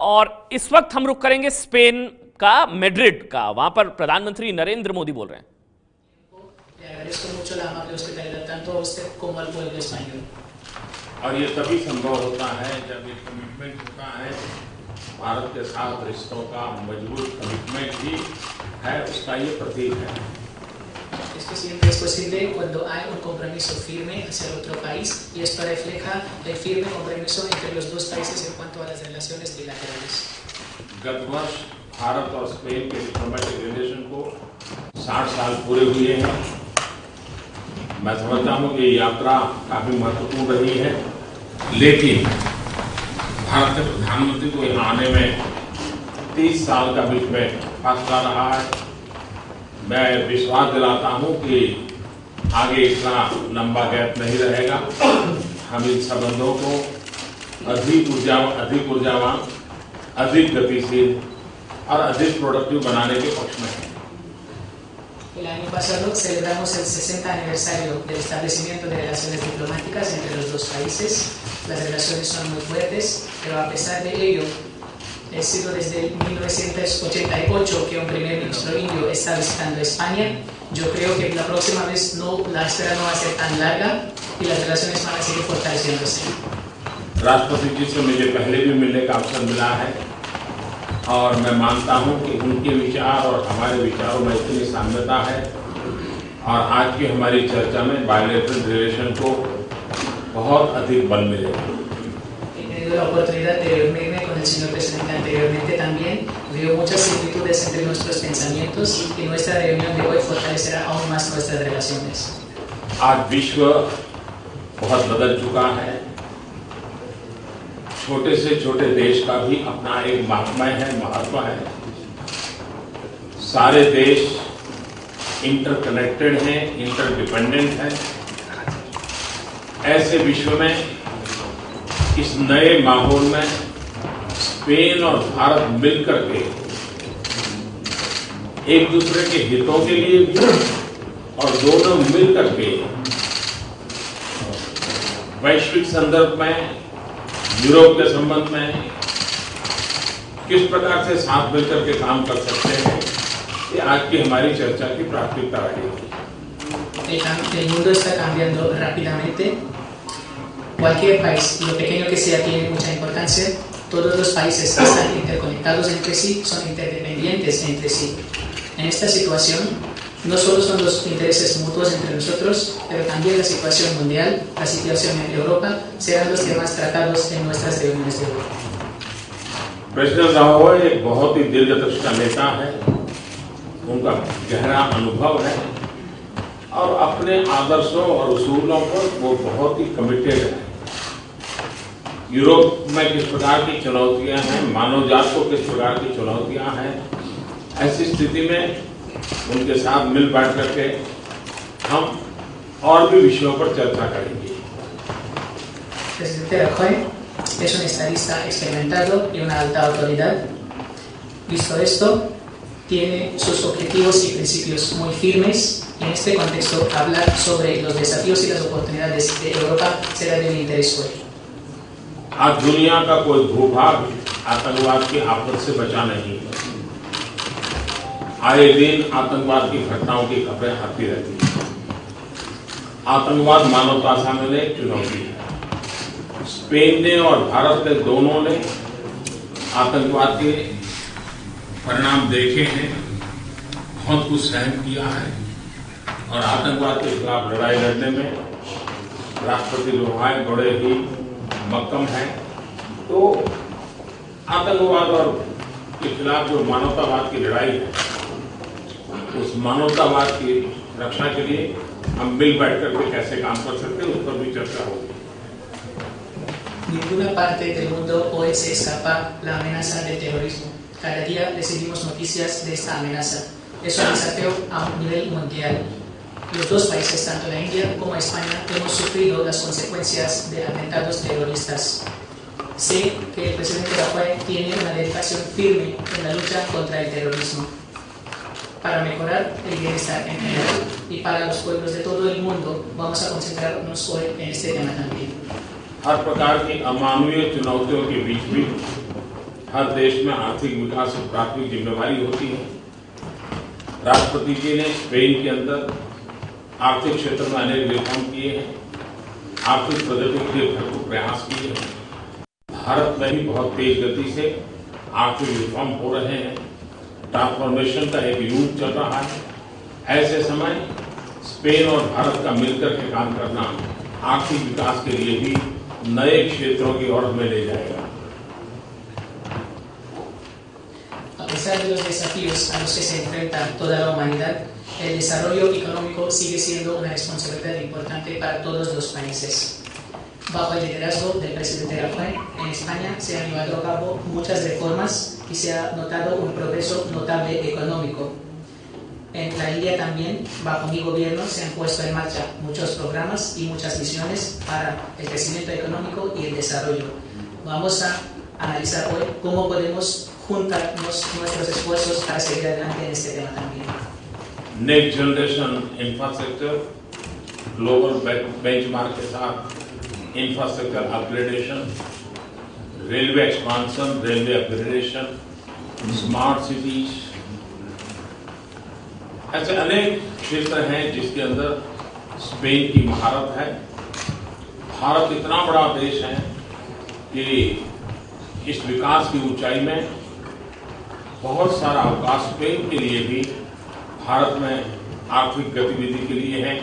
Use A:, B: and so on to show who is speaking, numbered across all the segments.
A: और इस वक्त हम रुख करेंगे स्पेन का मैड्रिड का। वहां पर प्रधानमंत्री नरेंद्र मोदी बोल रहे हैं।
B: और ये तभी संभव होता है जब ये कमिटमेंट होता है भारत के साथ रिश्तों का मजबूत कमिटमेंट ही है, उसका ये प्रतीक है।
C: Esto siempre es posible cuando hay un compromiso firme hacia el otro país y esto refleja el firme compromiso entre los dos países en cuanto a las relaciones bilaterales.
B: गत वर्ष भारत और स्पेन के diplomatic relation को 60 साल पूरे हुए हैं। मैं समझता हूँ कि ये यात्रा काफी महत्वपूर्ण रही है, लेकिन भारत के प्रधानमंत्री को यहाँ आने में 30 साल का बीच में फासला रहा है। मैं विश्वास दिलाता हूं कि आगे इतना लंबा गैप नहीं रहेगा। हम इन संबंधों को अधिक ऊर्जावान, अधिक गतिशील और अधिक प्रोडक्टिव बनाने के पक्ष में हैं।
C: El año pasado celebramos el 60 aniversario del establecimiento de relaciones diplomáticas entre los dos países. Las relaciones son muy fuertes, pero a pesar de ello, ha sido desde 1988 que un primer ministro indio está visitando España. Yo creo que la próxima vez la espera no va a ser tan larga y las relaciones van a seguir fortaleciéndose.
B: राष्ट्रपति जी से मुझे पहले भी मिलने का अवसर मिला है और मैं मानता हूं कि उनके विचार और हमारे विचारों में इतनी साम्यता है और आज की हमारी चर्चा में बायलैटरल रिलेशन को बहुत अधिक बल मिलेगा।
C: He tenido la oportunidad de reunirme con el señor presidente anteriormente también. Veo muchas similitudes entre nuestros pensamientos y nuestra reunión de hoy fortalecerá aún más nuestras relaciones.
B: आज विश्व बहुत बदल चुका है। छोटे से छोटे देश का भी अपना एक महत्व है। सारे देश इंटरकनेक्टेड हैं, इंटरडिपेंडेंट हैं। ऐसे विश्व में इस नए माहौल में स्पेन और भारत मिलकर के एक दूसरे के हितों के लिए भी और दोनों मिलकर के वैश्विक संदर्भ में यूरोप के संबंध में किस प्रकार से साथ मिलकर के काम कर सकते हैं, ये आज की हमारी चर्चा की प्राथमिकता रहेगी।
C: El mundo está cambiando rápidamente. Cualquier país, lo pequeño que sea, tiene mucha importancia. Todos los países están interconectados entre sí, son interdependientes entre sí. En esta situación, no solo son los intereses mutuos entre nosotros, pero también la situación mundial, la situación en Europa, serán los temas tratados en nuestras reuniones de hoy.
B: President Rahul एक बहुत ही दीर्घदर्शी नेता है, उनका गहरा अनुभव है और अपने आदर्शों और उसूलों पर वो बहुत ही कमिटेड है। यूरोप में किस प्रकार की चुनौतियां हैं, मानव जात को किस प्रकार की चुनौतियां हैं, ऐसी स्थिति में उनके साथ मिल बैठ करके हम और भी विषयों पर चर्चा करेंगे।
C: Presidente Rajoy es un estadista experimentado y una alta autoridad. Visto esto, tiene sus objetivos y principios muy firmes. En este contexto, hablar sobre los desafíos y las oportunidades de Europa será de mi interés hoy.
B: आज दुनिया का कोई भूभाग आतंकवाद की आफत से बचा नहीं है। आए दिन आतंकवाद की घटनाओं की खबरें आती रहती हैं। आतंकवाद मानवता सामने एक चुनौती है। स्पेन ने और भारत ने दोनों ने आतंकवाद के परिणाम देखे हैं, बहुत कुछ सहन किया है और आतंकवाद के खिलाफ लड़ाई लड़ने में राष्ट्रपति लोहाय बड़े ही मक्कम है। तो आतंकवाद और के खिलाफ जो मानवतावाद की लड़ाई है, उस मानवतावाद की रक्षा के लिए हम मिल बैठ करके कैसे काम कर सकते हैं, उस पर भी चर्चा होगी।
C: Ninguna parte del mundo hoy se escapa la amenaza del terrorismo. Cada día recibimos noticias de esta amenaza. Es un desafío a un nivel mundial. Los dos países, tanto la India como España, hemos sufrido las consecuencias de atentados terroristas. Sé que el presidente Rajoy tiene una dedicación firme en la lucha contra el terrorismo. Para mejorar el bienestar en general y para los pueblos de todo el mundo, vamos a concentrarnos hoy en este tema también.
B: हर प्रकार की अमानवीय चुनौतियों के बीच भी हर देश में आर्थिक विकास की प्राथमिक जिम्मेवारी होती है। राष्ट्रपति जी ने स्पेन के अंदर आर्थिक क्षेत्र में अनेक रिफॉर्म किए हैं, आर्थिक प्रगति के लिए भरपूर प्रयास किए हैं। भारत में भी बहुत तेज गति से आर्थिक रिफॉर्म हो रहे हैं, ट्रांसफॉर्मेशन का एक युग चल रहा है। ऐसे समय स्पेन और भारत का मिलकर के काम करना आर्थिक विकास के लिए भी नए क्षेत्रों की ओर में ले जाएगा।
C: A pesar de los desafíos a los que se enfrenta toda la humanidad, el desarrollo económico sigue siendo una responsabilidad importante para todos los países. Bajo el liderazgo del presidente Rajoy, en España se han llevado a cabo muchas reformas y se ha notado un progreso notable económico. En la India también, bajo mi gobierno, se han puesto en marcha muchos programas y muchas visiones para el crecimiento económico y el desarrollo. Vamos a analizar hoy cómo podemos juntar nuestros esfuerzos para seguir adelante en este tema también.
B: Next generation infrastructure, global benchmark के साथ infrastructure upgradation, railway expansion, railway upgradation, smart cities, ऐसे अनेक क्षेत्र हैं जिसके अंदर Spain की महारत है। भारत इतना बड़ा देश है कि इस विकास की ऊंचाई में बहुत सारा अवकाश स्पेन के लिए भी भारत में आर्थिक गतिविधि के लिए है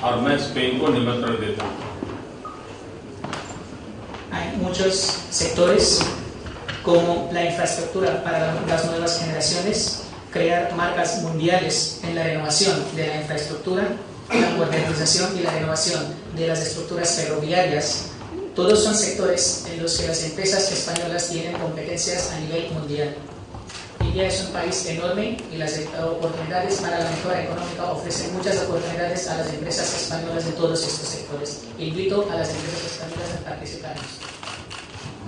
B: और मैं स्पेन को निमंत्रण देता हूं।
C: Hay muchos sectores como la infraestructura para las nuevas generaciones, crear marcas mundiales en la renovación de la infraestructura, la modernización y la renovación de las estructuras ferroviarias. Todos son sectores en los que las empresas españolas tienen competencias a nivel mundial. India es un país enorme y las oportunidades para la mejora económica ofrecen muchas oportunidades a las empresas españolas de todos estos sectores. Invito a las empresas españolas a participar.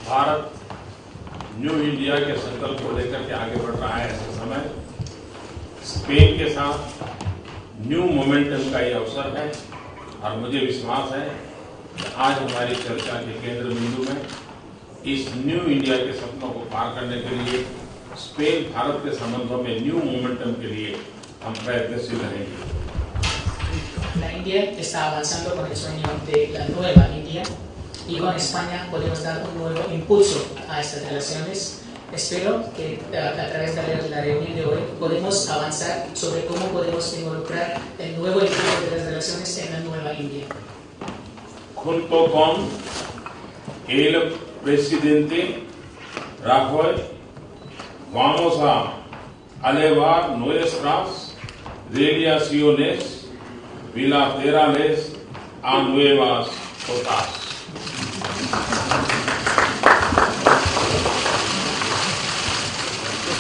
B: Bharat new India के संकल्प को लेकर के आगे बढ़ रहा है। ऐसे समय स्पेन के साथ न्यू मोमेंटम का ये अवसर है और मुझे विश्वास है कि आज हमारी चर्चा के केंद्र बिंदु में इस न्यू इंडिया के सपनों को पार करने के लिए स्पेन भारत के संबंधों में न्यू मोमेंटम के लिए हम प्रयत्नशील रहेंगे।
C: La India está avanzando con el sueño de la nueva India y con España podemos dar un nuevo impulso a estas relaciones. Espero que a través de la reunión de hoy podemos avanzar sobre cómo podemos involucrar el nuevo impulso de las relaciones en la nueva India.
B: Junto con el presidente Rajoy vamos a elevar nuestras relaciones bilaterales a nuevas cotas.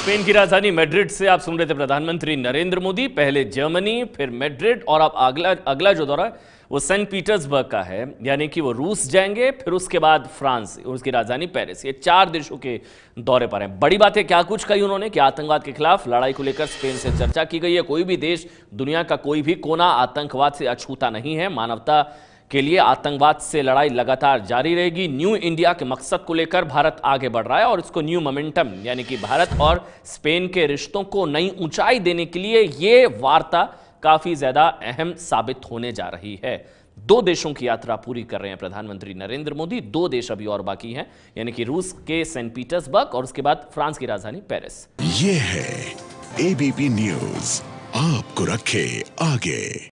A: Spain की राजधानी Madrid से आप सुन रहे थे प्रधानमंत्री नरेंद्र मोदी। पहले Germany, फिर Madrid और अब अगला जो दौरा वो सेंट पीटर्सबर्ग का है, यानी कि वो रूस जाएंगे, फिर उसके बाद फ्रांस, उसकी राजधानी पेरिस। ये 4 देशों के दौरे पर हैं। बड़ी बात है क्या कुछ कही उन्होंने कि आतंकवाद के खिलाफ लड़ाई को लेकर स्पेन से चर्चा की गई है। कोई भी देश, दुनिया का कोई भी कोना आतंकवाद से अछूता नहीं है। मानवता के लिए आतंकवाद से लड़ाई लगातार जारी रहेगी। न्यू इंडिया के मकसद को लेकर भारत आगे बढ़ रहा है और इसको न्यू मोमेंटम, यानी कि भारत और स्पेन के रिश्तों को नई ऊंचाई देने के लिए ये वार्ता काफी ज्यादा अहम साबित होने जा रही है। 2 देशों की यात्रा पूरी कर रहे हैं प्रधानमंत्री नरेंद्र मोदी। 2 देश अभी और बाकी हैं, यानी कि रूस के सेंट पीटर्सबर्ग और उसके बाद फ्रांस की राजधानी पेरिस।
D: ये है एबीपी न्यूज, आपको रखे आगे।